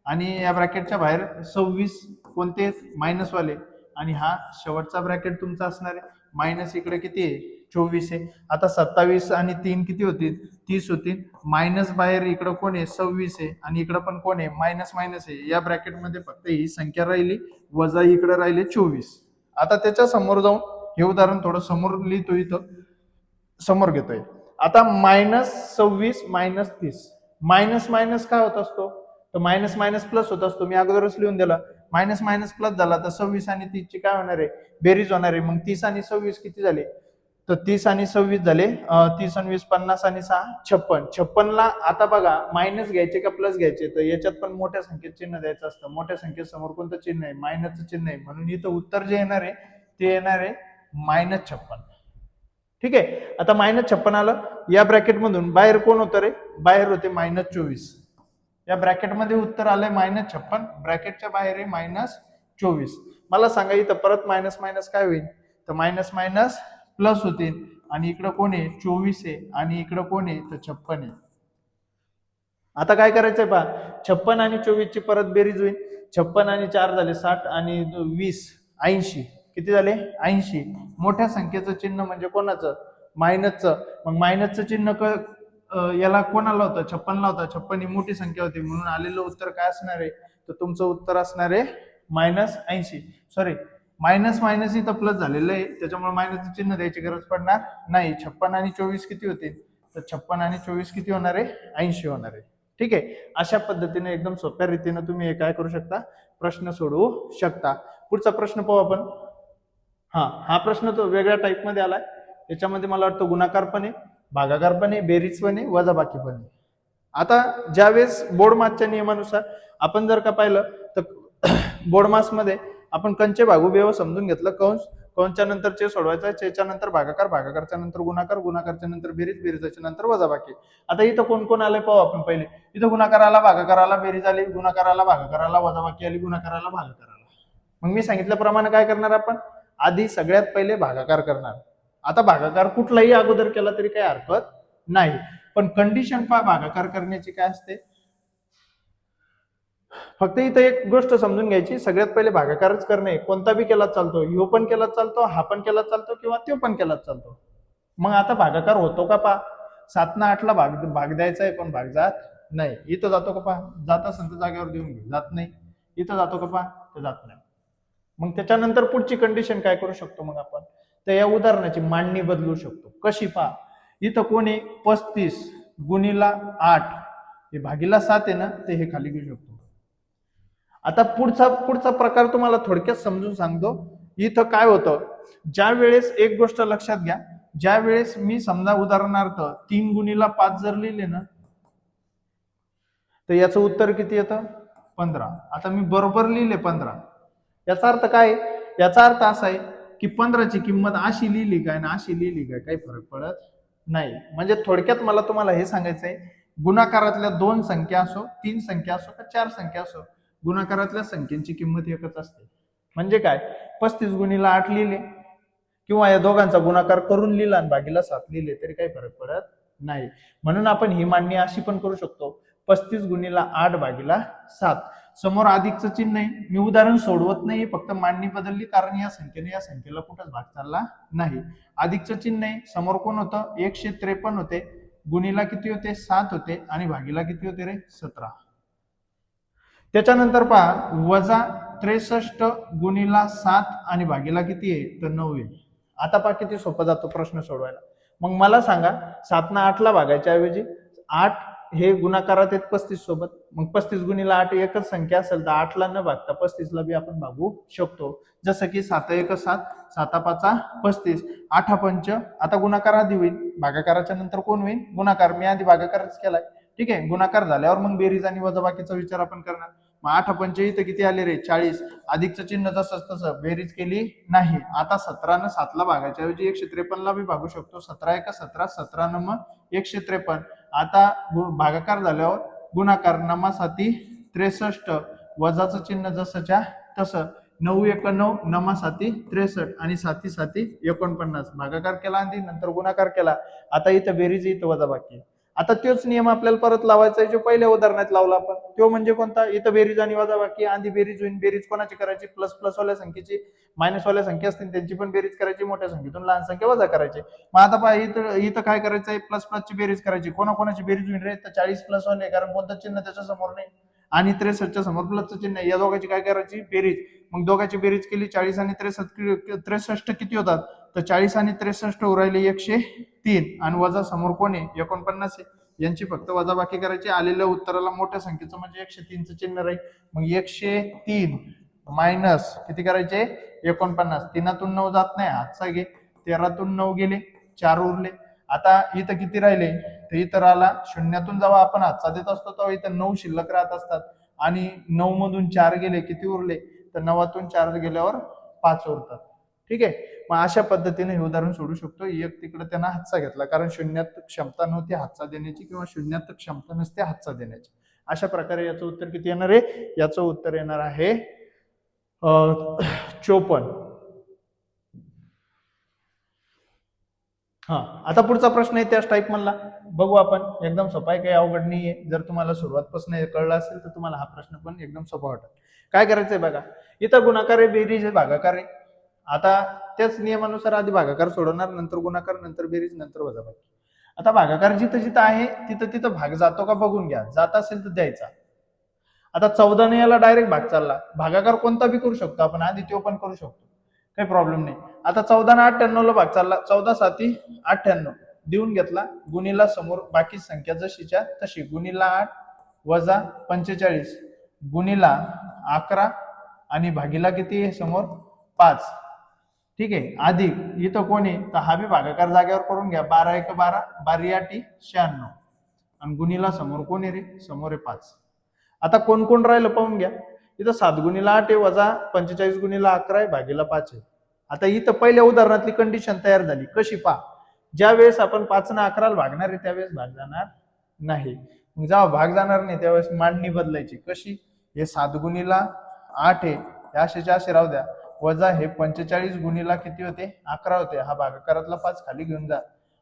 आणि या ब्रॅकेटच्या बाहेर 26 कोणते, मायनस वाले, आणि हा शेवटचा ब्रॅकेट तुमचा असणार आहे. मायनस इकडे किती आहे, 24 आहे. आता 27 आणि 3 किती होतील? 30 होतील. मायनस बाहेर इकडं कोण आहे? 26 आहे आणि इकडं पण कोण आहे? मायनस मायनस आहे. या ब्रॅकेटमध्ये फक्त ही संख्या राहिली, वजा इकडे राहिले 24. आता त्याच्या समोर जाऊन हे उदाहरण थोडं समोर लिहितो, इथं समोर घेतोय. आता -26 -30, मायनस मायनस काय होत असतो? तर मायनस मायनस प्लस होत असतो. मी अगोदरच लिहून दिला. मायनस मायनस प्लस झाला तर 26 आणि 30 ची काय होणार आहे? बेरीज होणार आहे. मग 30 आणि 26 किती झाले? तर 30 आणि 26 झाले 30 आणि 20 50 आणि 6 56. 56 ला आता बघा मायनस घ्यायचे का प्लस घ्यायचे? तर याच्यात पण मोठ्या संख्येत चिन्ह द्यायचं असतं. मोठ्या संख्येसमोर कोणतं चिन्ह आहे? मायनसचं चिन्ह आहे. म्हणून इथं उत्तर जे येणार आहे ते येणार आहे -56. ठीक आहे. आता -56 आलं. या ब्रॅकेट मधून बाहेर कोण होतं रे? बाहेर होते -24. या ब्रॅकेट मध्ये उत्तर आलंय -56, ब्रॅकेटच्या बाहेर आहे -24. मला सांगा इथं परत मायनस मायनस काय होईल? तर मायनस मायनस प्लस होतील आणि इकडं कोण आहे? 24 आहे आणि इकडं कोण आहे? तर 56 आहे. आता काय करायचंय पहा, 56 आणि 24 ची परत बेरीज होईल. 56 आणि 4 झाले 60 आणि 20 80. किती झाले? 80. मोठ्या संख्येचं चिन्ह म्हणजे कोणाचं? मायनसचं. मग मायनसचं चिन्ह याला कोणाला होतं? 56 ला होता. 56 ही मोठी संख्या होती म्हणून आलेलं उत्तर काय असणार आहे? तर तुमचं उत्तर असणार आहे -80. सॉरी, मायनस मायनस इथं प्लस झालेलं आहे, त्याच्यामुळे मायनसचं चिन्ह द्यायची गरज पडणार नाही. 56 आणि 24 किती होते? तर 56 आणि 24 किती होणार आहे? 80 होणार आहे. ठीक आहे. अशा पद्धतीने एकदम सोप्या रीतीने तुम्ही हे काय करू शकता? प्रश्न सोडवू शकता. पुढचा प्रश्न पाहू आपण. हा प्रश्न तो वेगळ्या टाईप मध्ये आलाय. त्याच्यामध्ये मला वाटतं गुणाकार पण आहे, भागाकार पण आहे, बेरीज पण आहे, वजाबाकी पण आहे. आता ज्यावेळेस बोर्ड मासच्या नियमानुसार आपण जर का पाहिलं तर बोर्ड मास मध्ये आपण कंचे भागू बेव समजून घेतलं. कंसच्या नंतर चे सोडवायचा, चेच्या नंतर भागाकार, भागाकारच्या नंतर गुणाकार, गुणाकारच्या नंतर बेरीज, बेरीजच्या नंतर वजाबाकी. आता इथं कोण कोण आलंय पाहू आपण पहिले. इथं गुणाकाराला, भागाकाराला बेरीज आली, गुणाकाराला, भागाकाराला वजाबाकी आली, गुणाकाराला, भागाकाराला. मग मी सांगितल्याप्रमाणे काय करणार आपण? आधी सगळ्यात पहिले भागाकार करणार. आता भागाकार कुठलाही अगोदर केला तरी काही हरकत नाही, पण कंडिशन पहा भागाकार करण्याची काय असते. फक्त इथं एक गोष्ट समजून घ्यायची, सगळ्यात पहिले भागाकारच करणे. कोणता बी केला चालतो, ह्यो पण केला चालतो, हा पण केला चालतो किंवा तो पण केला चालतो. मग आता भागाकार होतो का पहा. 7 ना 8 ला भाग द्यायचा आहे पण भाग जात नाही. इथं जातो का पहा? जात असेल तर जागेवर देऊन घे, जात नाही. इथं जातो का पहा? तर जात नाही. मग त्याच्यानंतर पुढची कंडिशन काय करू शकतो मग आपण? तर या उदाहरणाची मांडणी बदलू शकतो. कशी पहा, इथं कोणी 35 गुणीला 8 हे भागीला 7 आहे ना, ते हे खाली घेऊ शकतो. आता पुढचा प्रकार तुम्हाला थोडक्यात समजून सांगतो. इथं काय होतं, ज्या वेळेस एक गोष्ट लक्षात घ्या, ज्या वेळेस मी समजा उदाहरणार्थ 3 गुणीला 5 जर लिहिले ना, तर याचं उत्तर किती येतं? 15. आता मी बरोबर लिहिले 15. याचा अर्थ काय? याचा अर्थ असा आहे की 15 ची किंमत अशी लिहिली काय ना अशी लिहिली काय काही फरक पडत नाही. म्हणजे थोडक्यात मला तुम्हाला हे सांगायचं आहे, गुणाकारातल्या 2 संख्या असो, 3 संख्या असो का 4 संख्या असो, गुणाकारातल्या संख्यांची किंमत एकच असते. म्हणजे काय? 35 गुणीला 8 लिहिले किंवा या दोघांचा गुणाकार करून लिहिला आणि भागीला 7 लिहिले तरी काही फरक पडत नाही. म्हणून आपण ही मांडणी अशी पण करू शकतो, 35 गुणीला 8 भागीला 7. समोर अधिकचं चिन्ह आहे. मी उदाहरण सोडवत नाही, फक्त मांडणी बदलली, कारण या संख्येने या संख्येला कुठंच भाग चालला नाही. अधिकचं चिन्ह आहे. समोर कोण होतं? 153 होते, गुणीला किती होते? 7 होते आणि भागीला किती होते रे? 17. त्याच्यानंतर पहा, वजा 63 गुणीला 7 आणि भागीला किती आहे? तर 9 आहे. आता पहा किती सोपा जातो प्रश्न सोडवायला. मग मला सांगा, 7 ना 8 ला भागायच्या ऐवजी 8 हे गुणाकारात आहेत 35 सोबत. मग 35 गुणीला 8 एकच संख्या असेल तर 8 ला न भागता 35 ला बी आपण भागू शकतो. जसं की 7 1 7, 7 5 35, 8 5. आता गुणाकार आधी होईल, भागाकाराच्या नंतर कोण होईल? गुणाकार. मी आधी भागाकारच केलाय. ठीक आहे. गुणाकार झाल्यावर मग बेरीज आणि वजाबाकीचा विचार आपण करणार. मग 8 5 इथं किती आले रे? 40. अधिकचं चिन्ह जसंच तसं, बेरीज केली नाही. आता 17 न 7 ला भागायच्या ऐवजी 153 ला बी भागू शकतो. 17 1 17, 17 न मग 153. आता भागाकार झाल्यावर गुणाकार, नमा 7 63, वजाचं चिन्ह जसंच्या तसं, 9 1 9, नमा 7 63 आणि 7 7 49. भागाकार केला आणि नंतर गुणाकार केला. आता इथं बेरीज, इथं वजाबाकी. आता तोच नियम आपल्याला परत लावायचा आहे जो पहिल्या उदाहरणात लावला आपण, तो म्हणजे कोणता, इथं बेरीज आणि वजाबाकी, आधी बेरीज होईल, बेरीज कोणाची करायची, प्लस प्लस वाल्या संख्येची मायनस वाल्या संख्या असतील त्यांची पण बेरीज करायची, मोठ्या संख्येतून लहान संख्या वजा करायची. मग आता पहा इथं काय करायचं आहे, प्लस प्लसची बेरीज करायची, कोणाकोणाची बेरीज होईल रे, तर 40 प्लस वाले, कारण कोणतं चिन्ह त्याच्या समोर नाही आणि 63च्या समोर प्लसचं चिन्ह आहे, या दोघांची काय करायची बेरीज. मग दोघांची बेरीज केली, 40 आणि 63 किती होतात, तर 40 आणि 63 उरायले 103 आणि वजा समोर कोण आहे 49 आहे, यांची फक्त वजाबाकी करायची, आलेल्या उत्तराला मोठ्या संख्येचं म्हणजे 103चं चिन्ह राहील. मग 103 मायनस किती करायचे 49, 3तून 9 जात नाही, हातचा घे, 13तून 9 गेले, 4 उरले. आता इथं किती राहिले, तर इथं राहिला, शून्यातून जेव्हा आपण हातचा देत असतो तेव्हा इथं 9 शिल्लक राहत असतात आणि 9 मधून 4 गेले, किती उरले, तर 9तून 4 गेल्यावर 5 उरतात. ठीक आहे, मग अशा पद्धतीने हे उदाहरण सोडू शकतो. एक तिकडे त्यांना हातचा घेतला कारण शून्यात क्षमता नव्हती हातचा देण्याची किंवा शून्यात क्षमता नसते हातचा देण्याची. अशा प्रकारे याचं उत्तर किती येणार आहे, याचं उत्तर येणार आहे 54. हा, आता पुढचा प्रश्न आहे त्याच टाईप मधला, बघू आपण, एकदम सोपा आहे, काही अवघड नाहीये. जर तुम्हाला सुरुवातपासून कळलं असेल तर तुम्हाला हा प्रश्न पण एकदम सोपा वाटेल. काय करायचंय बघा, इथं गुणाकार आहे, बेरीज आहे, भागाकार आहे. आता त्याच नियमानुसार आधी भागाकार सोडवणार, नंतर गुणाकार, नंतर बेरीज, नंतर वजाबाकी. आता भागाकार जिथं जिथं आहे तिथं तिथं भाग जातो का बघून घ्या, जात असेल तर द्यायचा. आता 14 ने याला डायरेक्ट भाग चालला, भागाकार कोणता बी करू शकतो आपण, आधी तो पण करू शकतो, काही प्रॉब्लेम नाही. आता 14 ने 98 ला भाग चालला, 14 साती 98 देऊन घेतला, गुणीला समोर बाकी संख्या जशीच्या तशी, गुणीला 8 वजा 45 गुणीला 11 आणि भागीला किती आहे समोर 5. ठीक आहे, अधिक इथं कोणी, तर हा बी भागाकार जागेवर करून घ्या, 12 1 12, 12 8 96 आणि गुणीला समोर कोण आहे रे, समोर आहे 5. आता कोण कोण राहिलं पाहून घ्या, इथं 7 गुणीला 8 आहे, वजा 45 गुणीला 11 आहे, भागीला 5 आहे. आता इथं पहिल्या उदाहरणातली कंडिशन तयार झाली, कशी पहा, ज्या वेळेस आपण 5 ने 11 भागणार आहे त्यावेळेस भाग जाणार नाही, मग जेव्हा भाग जाणार नाही त्यावेळेस मांडणी बदलायची, कशी, हे 7 गुणीला 8 आहे, असेच्या असे राहू द्या, वजा हे 45 गुणीला किती होते 11 होते, हा भागाकारातला 5 खाली घेऊन जा,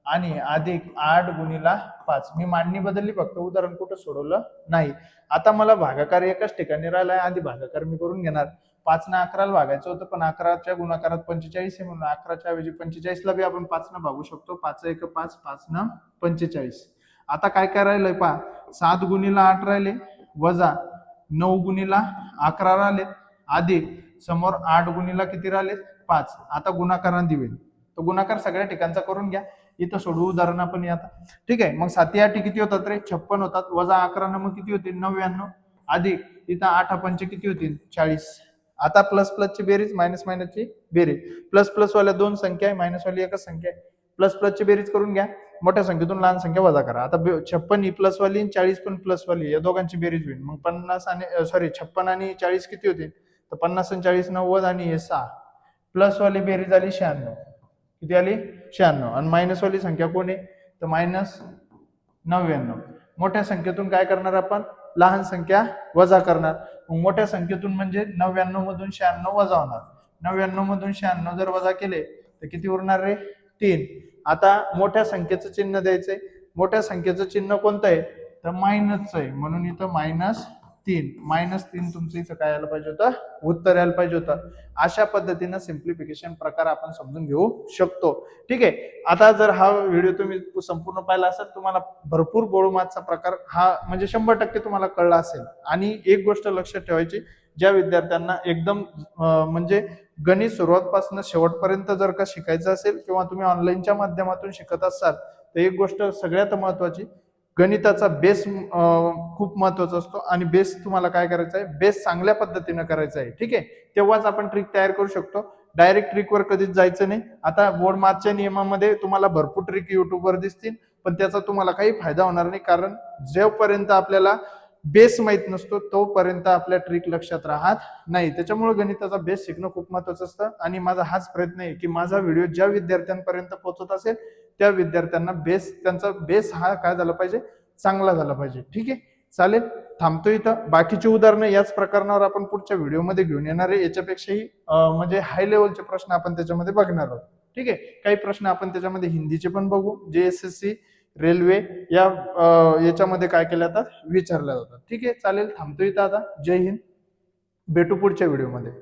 आणि अधिक 8 गुणीला 5. मी मांडणी बदलली, फक्त उदाहरण कुठं सोडवलं नाही. आता मला भागाकार एकाच ठिकाणी राहिलाय, आधी भागाकार मी करून घेणार. 5 ने 11 भागायचं होतं, पण 11च्या गुणाकारात 45 आहे म्हणून 11च्या ऐवजी 45 ला बी आपण 5 ने भागू शकतो, 5 1 5, 5 ने 45. आता काय काय राहिलंय पहा, 7 गुणीला 8 राहिले, वजा 9 गुणीला 11 राहिले, अधिक समोर 8 गुणीला किती राहिले 5. आता गुणाकारांनी होईल, तो गुणाकार सगळ्या ठिकाणचा करून घ्या, इथं सोडवू उदाहरण आपण आता. ठीक आहे, मग 7 8 किती होतात रे 56 होतात, वजा 11 मग किती होतील 99, अधिक इथं 8 5 किती होतील 40. आता प्लस प्लस ची बेरीज, मायनस मायनस ची बेरीज, प्लस प्लस वाल्या 2 संख्या आहे, मायनस वाली एकच संख्या आहे, प्लस प्लस ची बेरीज करून घ्या, मोठ्या संख्येतून लहान संख्या वजा करा. आता 56 ही प्लस वाली 40 पण प्लस वाली, या दोघांची बेरीज होईल, मग 50 आणि 56 आणि 40 किती होतील, तर 50 आणि 40 90 आणि हे 6, प्लस वाली बेरीज आली 96, किती आली 96, आणि मायनस वाली संख्या कोण आहे, तर मायनस 99. मोठ्या संख्येतून काय करणार आपण, लहान संख्या वजा करणार, मग मोठ्या संख्येतून म्हणजे 99 मधून 96 वजा होणार, 99 मधून 96 जर वजा केले तर किती उरणार रे 3. आता मोठ्या संख्येचं चिन्ह द्यायचंय, मोठ्या संख्येचं चिन्ह कोणतं आहे, तर मायनसचं आहे, म्हणून इथं -3, -3 तुमचं इथं काय यायला पाहिजे होतं, उत्तर यायला पाहिजे होतं. अशा पद्धतीनं सिम्प्लिफिकेशन प्रकार आपण समजून घेऊ शकतो. ठीक आहे, आता जर हा व्हिडिओ तुम्ही संपूर्ण पाहिला असेल, तुम्हाला भरपूर गोळमातचा प्रकार हा म्हणजे 100% तुम्हाला कळला असेल. आणि एक गोष्ट लक्षात ठेवायची, ज्या विद्यार्थ्यांना एकदम म्हणजे गणित सुरुवातपासून शेवटपर्यंत जर का शिकायचं असेल किंवा तुम्ही ऑनलाईनच्या माध्यमातून शिकत असाल, तर एक गोष्ट सगळ्यात महत्वाची, गणिताचा बेस खूप महत्वाचा असतो, आणि बेस तुम्हाला काय करायचा आहे, बेस चांगल्या पद्धतीने करायचा आहे. ठीक आहे, तेव्हाच आपण ट्रिक तयार करू शकतो, डायरेक्ट ट्रिकवर कधीच जायचं नाही. आता बोर्ड मार्कच्या नियमामध्ये तुम्हाला भरपूर ट्रिक युट्यूबवर दिसतील, पण त्याचा तुम्हाला काही फायदा होणार नाही, कारण जोपर्यंत आपल्याला बेस माहित नसतो तोपर्यंत आपल्या ट्रिक लक्षात राहत नाही. त्याच्यामुळे गणिताचा बेस शिकणं खूप महत्वाचं असतं, आणि माझा हाच प्रयत्न आहे की माझा व्हिडिओ ज्या विद्यार्थ्यांपर्यंत पोहोचत असेल त्या विद्यार्थ्यांना त्यांचा बेस हा काय झाला पाहिजे, चांगला झाला पाहिजे. ठीक आहे, चालेल, थांबतो इथं. बाकीची उदाहरणं याच प्रकरणावर आपण पुढच्या व्हिडिओमध्ये घेऊन येणार आहे, याच्यापेक्षाही म्हणजे हाय लेवलचे प्रश्न आपण त्याच्यामध्ये बघणार आहोत. ठीक आहे, काही प्रश्न आपण त्याच्यामध्ये हिंदीचे पण बघू, जे SSC रेल्वे या याच्यामध्ये काय केल्या जातात, विचारल्या जातात. ठीक आहे, चालेल, थांबतो इथं आता. जय हिंद, भेटू पुढच्या व्हिडिओमध्ये.